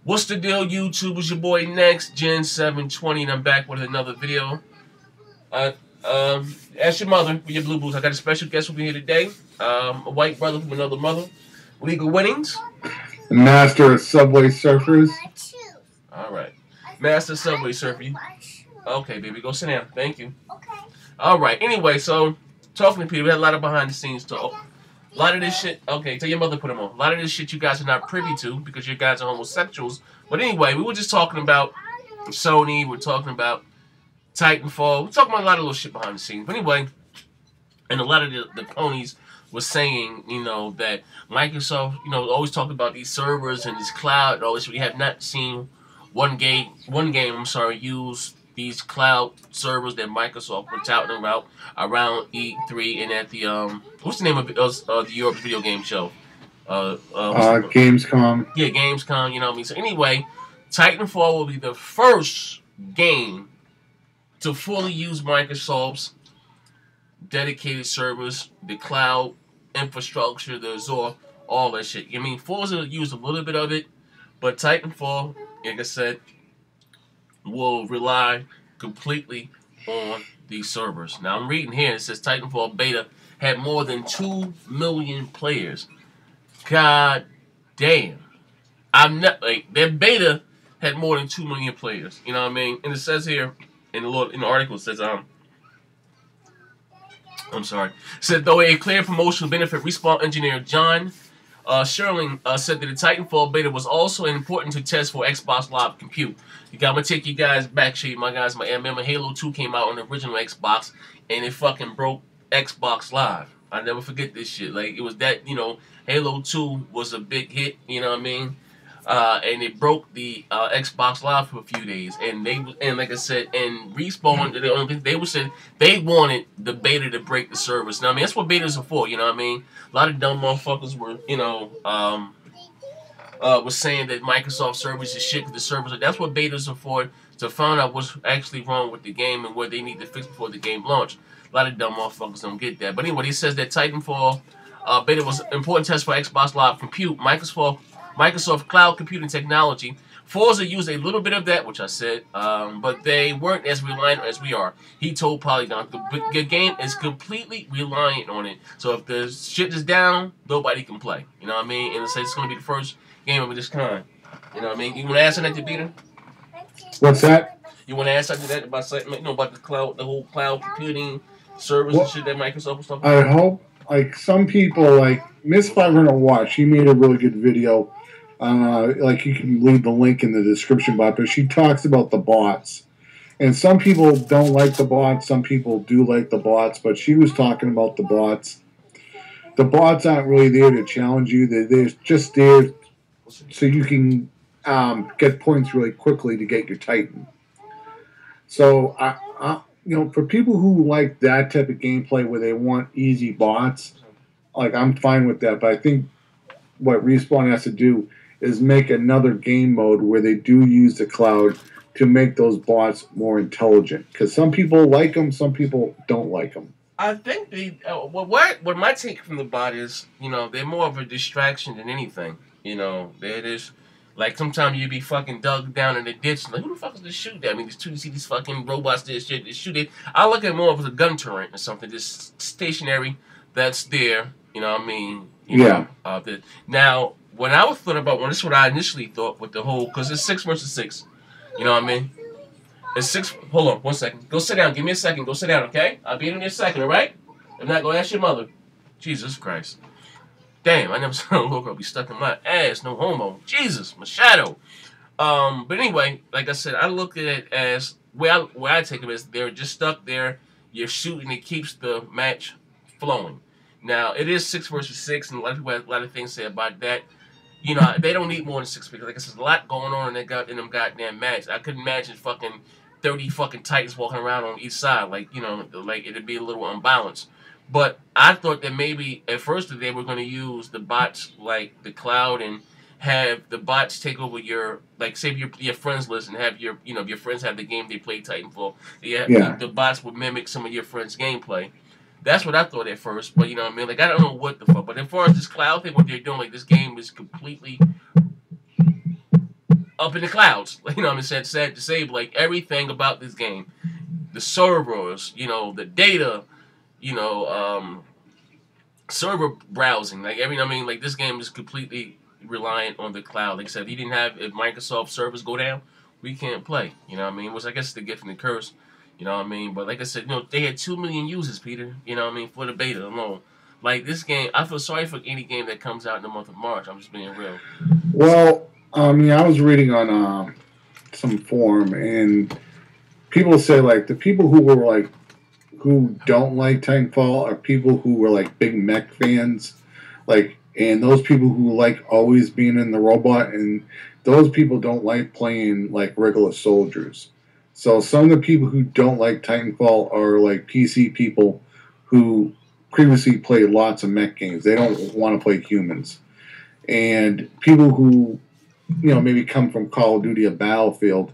What's the deal, YouTube? It's your boy Next Gen 720, and I'm back with another video. Ask your mother for your blue boots. I got a special guest with me here today. A white brother from another mother. Legal Winnings. Master of Subway Surfers. All right. Master of Subway Surfer. Okay, baby. Go sit down. Thank you. Okay. All right. Anyway, so talking to people, we had a lot of behind the scenes talk. A lot of this shit, okay, tell your mother to put them on. A lot of this shit you guys are not privy to because you guys are homosexuals. But anyway, we were just talking about Sony. We're talking about Titanfall. We're talking about a lot of little shit behind the scenes. But anyway, and a lot of the ponies were saying, you know, that Microsoft, you know, always talking about these servers and this cloud and all this. We have not seen one game, use these cloud servers that Microsoft puts out and around E3 and at the what's the name of the Europe video game show? Gamescom. Yeah, Gamescom. You know what I mean. So anyway, Titanfall will be the first game to fully use Microsoft's dedicated servers, the cloud infrastructure, the Azure, all that shit. I mean, Forza used a little bit of it, but Titanfall, like I said, will rely completely on these servers. Now I'm reading here, it says Titanfall beta had more than 2 million players. God damn. I'm not like their beta had more than 2 million players. You know what I mean? And it says here in the article, it says I'm sorry. It said though a clear promotional benefit, Respawn engineer John Sherling said that the Titanfall beta was also important to test for Xbox Live Compute. I'm going to take you guys back, show you my guys. I remember Halo 2 came out on the original Xbox, and it fucking broke Xbox Live. I never forget this shit. Like, it was that, you know, Halo 2 was a big hit, you know what I mean? And it broke the Xbox Live for a few days. And like I said, and Respawn, they were saying they wanted the beta to break the service. Now, I mean, that's what betas are for, you know what I mean? A lot of dumb motherfuckers were, you know, was saying that Microsoft servers is shit to the servers. That's what betas are for, to find out what's actually wrong with the game and what they need to fix before the game launch. A lot of dumb motherfuckers don't get that. But anyway, he says that Titanfall beta was an important test for Xbox Live Compute, Microsoft Cloud Computing Technology. Forza used a little bit of that, which I said, but they weren't as reliant as we are. He told Polygon the game is completely reliant on it. So if the shit is down, nobody can play. You know what I mean? And it says it's going to be the first game of this kind. You know what I mean? You want to ask that to Peter? What's that? You want to ask something that about something, you know, about the cloud, the whole cloud computing servers and shit that Microsoft was talking about? I hope, like, some people, like Miss 500 Watch, she made a really good video. Like, you can leave the link in the description box, but she talks about the bots. And some people don't like the bots, some people do like the bots, but she was talking about the bots. The bots aren't really there to challenge you. They're just there so you can get points really quickly to get your Titan. So, you know, for people who like that type of gameplay where they want easy bots, like, I'm fine with that. But I think what Respawn has to do is make another game mode where they do use the cloud to make those bots more intelligent. Because some people like them, some people don't like them. I think what my take from the bot is, you know, they're more of a distraction than anything. You know, they're just, like, sometimes you be fucking dug down in the ditch, and like, who the fuck is this shoot that? I mean, you see these fucking robots that shit, they shoot it. I look at it more of as a gun turret or something, just stationary that's there, you know what I mean? You know, now, when I was thought about, this is what I initially thought with the whole, because it's 6 versus 6, you know what I mean? It's 6, hold on, 1 second. Go sit down, give me a second, go sit down, okay? I'll be in a second, alright? I'm not going to ask your mother. Jesus Christ. Damn, I never saw a little girl be stuck in my ass, no homo. Jesus, my shadow. But anyway, like I said, I look at it as, where I take it as they're just stuck there, you're shooting, it keeps the match flowing. Now, it is 6 versus 6, and a lot of people have a lot of things to say about that. You know, they don't need more than 6 because, like I said, there's a lot going on in them goddamn match. I couldn't imagine fucking 30 fucking Titans walking around on each side. Like, you know, like, it'd be a little unbalanced. But I thought that maybe at first they were going to use the bots, like the cloud, and have the bots take over your, like, say your friends list and have your, you know, if your friends have the game they play Titanfall, the bots would mimic some of your friends' gameplay. That's what I thought at first, but you know what I mean? Like, I don't know what the fuck. But as far as this cloud thing, what they're doing, like, this game is completely up in the clouds. Like, you know what I mean? Sad to say, but like everything about this game, the servers, you know, the data, you know, server browsing, like I mean, like this game is completely reliant on the cloud. Like I said, if Microsoft servers go down, we can't play. You know what I mean? Which I guess is the gift and the curse. You know what I mean? But like I said, you know, they had 2 million users, Peter. You know what I mean, for the beta alone. Like this game, I feel sorry for any game that comes out in the month of March. I'm just being real. Well, I was reading on some forum, and people say like the people who were like who don't like Titanfall are people who were like big mech fans, like, and those people who like always being in the robot, and those people don't like playing like regular soldiers. So some of the people who don't like Titanfall are like PC people who previously played lots of mech games. They don't want to play humans, and people who maybe come from Call of Duty or Battlefield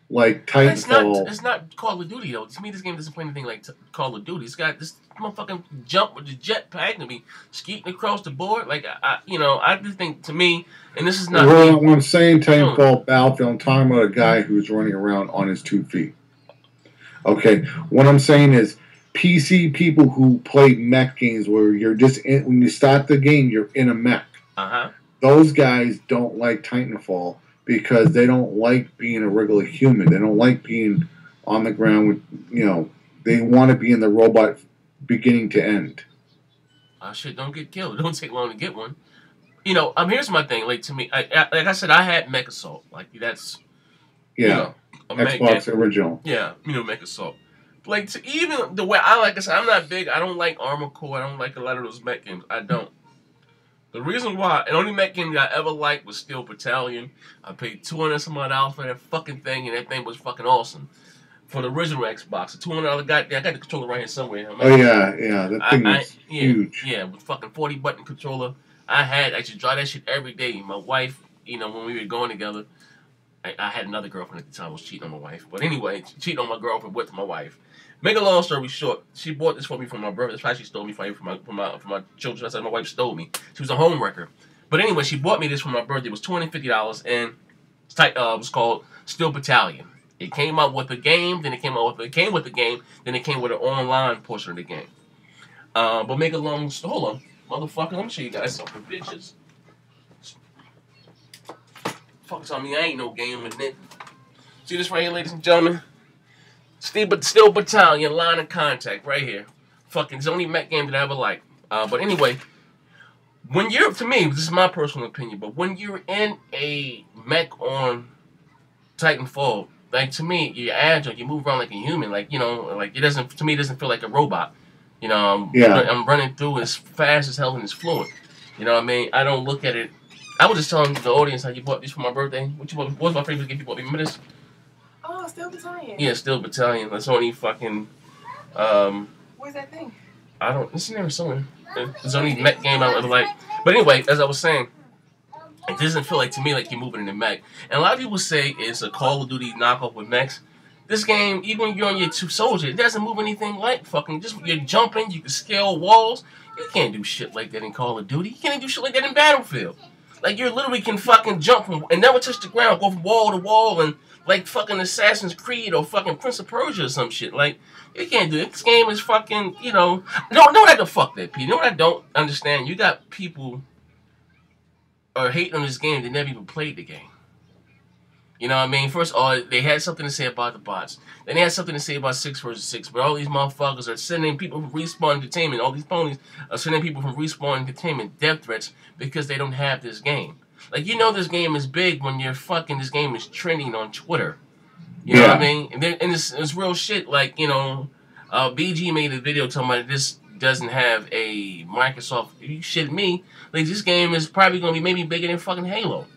like Titanfall. It's not Call of Duty though. To me, this game doesn't play anything like Call of Duty. It's got this motherfucking jump with the jetpack and be skeeting across the board. Like I just think to me, and this is not. Well, when I'm saying Titanfall Battlefield, I'm talking about a guy who's running around on his 2 feet. Okay, what I'm saying is PC people who play mech games where you're just when you start the game, you're in a mech. Those guys don't like Titanfall because they don't like being a regular human. They don't like being on the ground with, they want to be in the robot beginning to end. Shit, don't get killed. It don't take long to get one. Here's my thing. Like, to me, like I said, I had Mech Assault. Like, that's... Yeah, Xbox original. Yeah, Mech Assault. Like, even the way... like I said, I'm not big. I don't like Armored Core. I don't like a lot of those mech games. I don't. The reason why, the only mech game that I ever liked was Steel Battalion. I paid $200 for that fucking thing, and that thing was fucking awesome. For the original Xbox, a $200 I got the controller right here somewhere. That thing was huge. Yeah, with fucking 40-button controller. I used to draw that shit every day. My wife, when we were going together, I had another girlfriend at the time. I was cheating on my wife. But anyway, cheating on my girlfriend with my wife. Make a long story short, she bought this for me for my birthday. That's why she stole me for my children. I said my wife stole me. She was a home wrecker. But anyway, she bought me this for my birthday. It was $250, and it was called Steel Battalion. It came out with the game, then it came with the game, then it came with an online portion of the game. But make a long story. Hold on, motherfucker. Let me show you guys something, bitches. Fuck's on me. I ain't no gaming, nigga. See this right here, ladies and gentlemen? Steel Battalion, Line of Contact, right here. Fucking, it's the only mech game that I ever liked. But anyway, to me, this is my personal opinion, but when you're in a mech on Titanfall, like, to me, you're agile, you move around like a human, like, like, it doesn't feel like a robot. I'm running through as fast as hell and as fluent. You know what I mean? I don't look at it. I was just telling the audience how you bought these for my birthday. What was my favorite gift you bought me? Remember this? Oh, Steel Battalion. Yeah, Steel Battalion. That's only fucking. Where's that thing? It's in there somewhere. It's the only mech game I ever like. But anyway, as I was saying, it doesn't feel like to me like you're moving in a mech. And a lot of people say it's a Call of Duty knockoff with mechs. This game, even when you're on your 2 soldiers, it doesn't move anything like fucking. You're jumping, you can scale walls. You can't do shit like that in Call of Duty. You can't do shit like that in Battlefield. Like, you literally can fucking jump and never touch the ground, go from wall to wall, and like fucking Assassin's Creed or fucking Prince of Persia or some shit. Like, you can't do it. This game is fucking, No, I don't fuck that, Pete. You know what I don't understand? You got people are hating on this game that never even played the game. You know what I mean? First of all, they had something to say about the bots. Then they had something to say about 6 vs. 6. But all these motherfuckers are sending people from Respawn Entertainment. All these ponies are sending people from Respawn Entertainment death threats because they don't have this game. Like, this game is big when this game is trending on Twitter. You know what I mean? And it's real shit. Like, BG made a video talking about this doesn't have a Microsoft. You shit me. Like, this game is probably going to be maybe bigger than fucking Halo.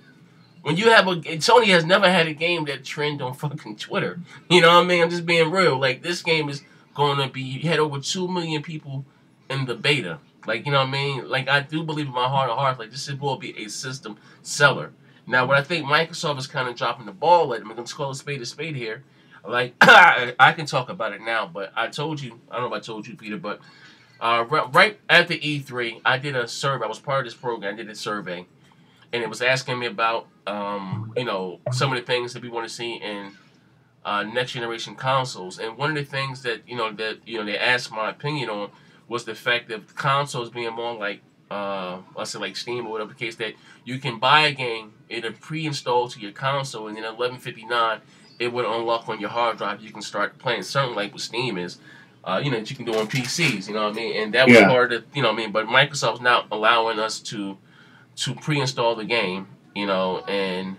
When you have Sony has never had a game that trend on fucking Twitter. You know what I mean? I'm just being real. Like, this game is going to be, you had over 2 million people in the beta. Like, you know what I mean? Like, I do believe in my heart of hearts, like, this will be a system seller. Now, what I think Microsoft is kind of dropping the ball at, I'm going to call a spade here. Like, I can talk about it now, but I told you, I don't know if I told you, Peter, but right after E3, I did a survey. I was part of this program. I did a survey. and it was asking me about some of the things that we want to see in next generation consoles. And one of the things that they asked my opinion on was the fact that consoles being more like let's say like Steam or whatever the case, that you can buy a game, it'll pre-install to your console, and then 11:59 it would unlock on your hard drive. You can start playing, certainly like what Steam is. That you can do on PCs, you know what I mean? And that was part of the, but Microsoft's now allowing us to pre-install the game, and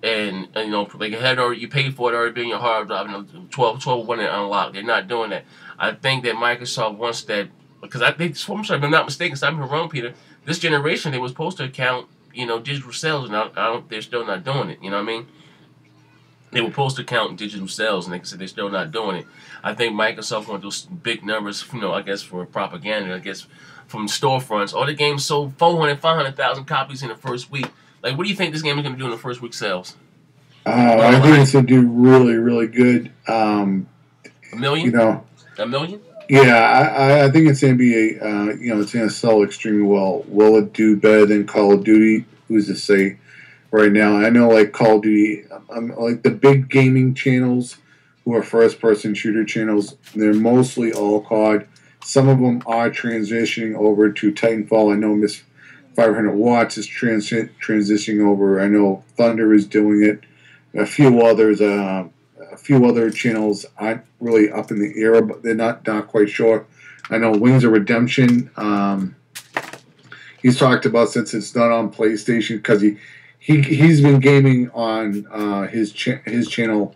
like it had already, you paid for it already being your hard drive, and 12 when it unlocked. They're not doing that. I think that Microsoft wants that, because I think, I'm sorry if I'm not mistaken, so I'm wrong, Peter. This generation they were supposed to count, digital sales, and I don't. They're still not doing it. You know what I mean? They were supposed to count digital sales, and they said they're still not doing it. I think Microsoft wants those big numbers, I guess for propaganda, I guess from storefronts. All the games sold 500,000 copies in the first week. Like, what do you think this game is going to do in the first week sales? I think it's going to do really, really good. A million? A million? Yeah, I think it's going to be it's going to sell extremely well. Will it do better than Call of Duty? Who's to say? Right now, I know like Call of Duty, like the big gaming channels who are first-person shooter channels, they're mostly all COD. Some of them are transitioning over to Titanfall. I know Miss 500 Watts is transitioning over. I know Thunder is doing it. A few other channels aren't really up in the air, but they're not quite sure. I know Wings of Redemption. He's talked about, since it's not on PlayStation, because he's been gaming on his channel,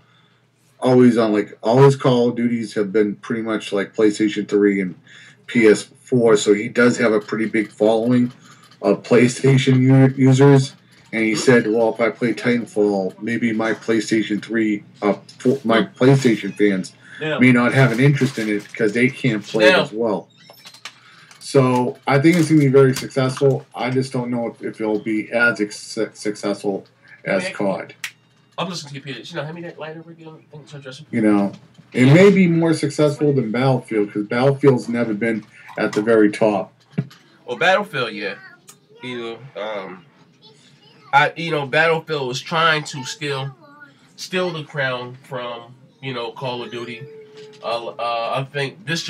always on, like, all his Call of Duties have been pretty much like PlayStation 3 and PS4, so he does have a pretty big following of PlayStation users. And he said, well, if I play Titanfall, maybe my PlayStation 3, my PlayStation fans may not have an interest in it because they can't play it as well. So I think it's going to be very successful. I just don't know if it'll be as successful as COD. I'm listening to you, Peter. Hand me that light over again. It may be more successful than Battlefield, because Battlefield's never been at the very top. Well, Battlefield, yeah. Battlefield was trying to steal the crown from, Call of Duty. I think this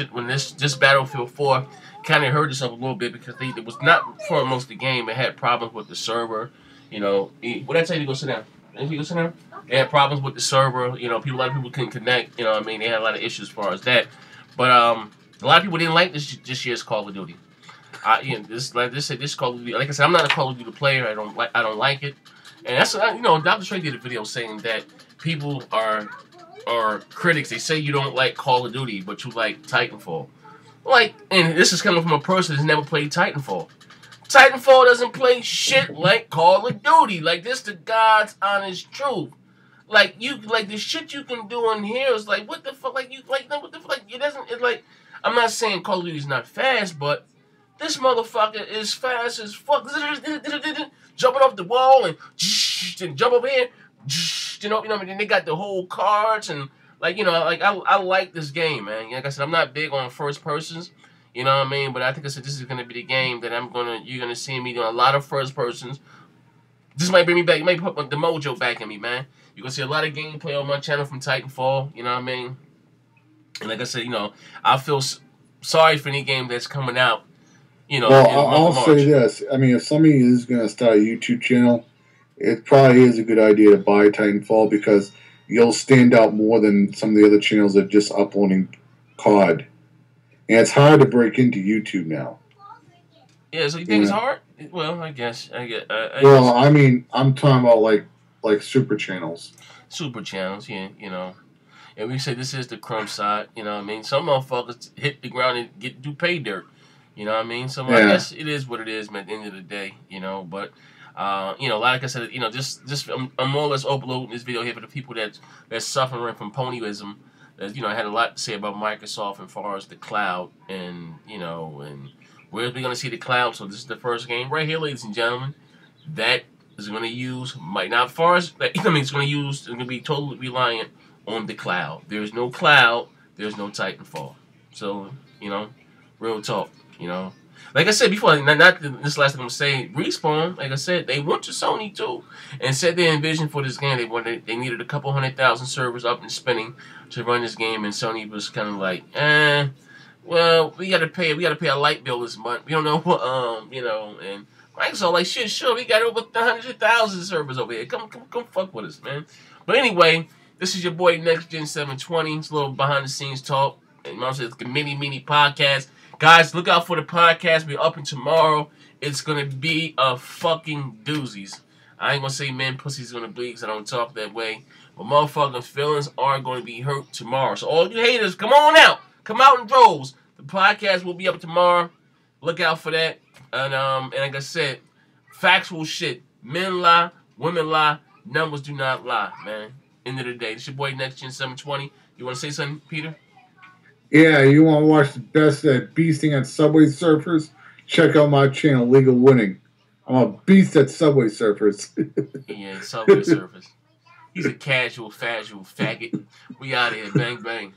Battlefield 4 kind of hurt itself a little bit, because it was not for most of the game. It had problems with the server. What did I tell you to go sit down? Did you go sit down? They had problems with the server. A lot of people couldn't connect. They had a lot of issues as far as that. But a lot of people didn't like this year's Call of Duty. This Call of Duty. Like I said, I'm not a Call of Duty player. I don't like it. And that's Dr. Trey did a video saying that people are critics. They say you don't like Call of Duty, but you like Titanfall. And this is coming from a person who's never played Titanfall. Titanfall doesn't play shit like Call of Duty. Like, this the God's honest truth. The shit you can do in here is like, what the fuck? What the fuck? It doesn't. It's like, I'm not saying Call of Duty is not fast, but this motherfucker is fast as fuck. Jumping off the wall and jump over here. Then they got the whole cards and I like this game, man. Like I said, I'm not big on first persons. You know what I mean? But I think this is gonna be the game that you're gonna see me doing a lot of first persons. This might bring me back. It might put the mojo back in me, man. You're gonna see a lot of gameplay on my channel from Titanfall. You know what I mean? And like I said, I feel sorry for any game that's coming out. Well, I'll say this. I mean, if somebody is gonna start a YouTube channel, it probably is a good idea to buy Titanfall, because you'll stand out more than some of the other channels that are just uploading COD. And it's hard to break into YouTube now. Yeah, so you think it's hard? Well, I guess. I mean, I'm talking about like super channels. Super channels, yeah, And we say this is the crumb side, you know what I mean? Some motherfuckers hit the ground and do pay dirt, you know what I mean? So I guess it is what it is, man, at the end of the day, But, like I said, I'm more or less uploading this video here for the people that's suffering from ponyism. I had a lot to say about Microsoft as far as the cloud, and and where are we going to see the cloud? So this is the first game right here, ladies and gentlemen, that is going to use it's going to be totally reliant on the cloud. There's no cloud, there's no Titanfall. So real talk, like I said before, not this last thing I'm saying. Respawn, like I said, they went to Sony too, and said they envisioned for this game they needed a couple 100,000 servers up and spinning to run this game, and Sony was kind of like, well, we gotta pay a light bill this month. We don't know what, and Microsoft like, shit, sure, we got over 100,000 servers over here. Come fuck with us, man. But anyway, this is your boy Next Gen 720. It's a little behind the scenes talk, and also it's a mini podcast. Guys, look out for the podcast. We're up and tomorrow. It's gonna be a fucking doozies. I ain't gonna say men pussy's gonna bleed because I don't talk that way. But motherfucking feelings are gonna be hurt tomorrow. So all you haters, come on out. Come out in droves. The podcast will be up tomorrow. Look out for that. And like I said, factual shit. Men lie, women lie, numbers do not lie, man. End of the day. It's your boy Next Gen 720. You wanna say something, Peter? Yeah, you want to watch the best at beasting at Subway Surfers? Check out my channel, Legal Winning. I'm a beast at Subway Surfers. Yeah, Subway Surfers. He's a casual faggot. We out here. Bang, bang.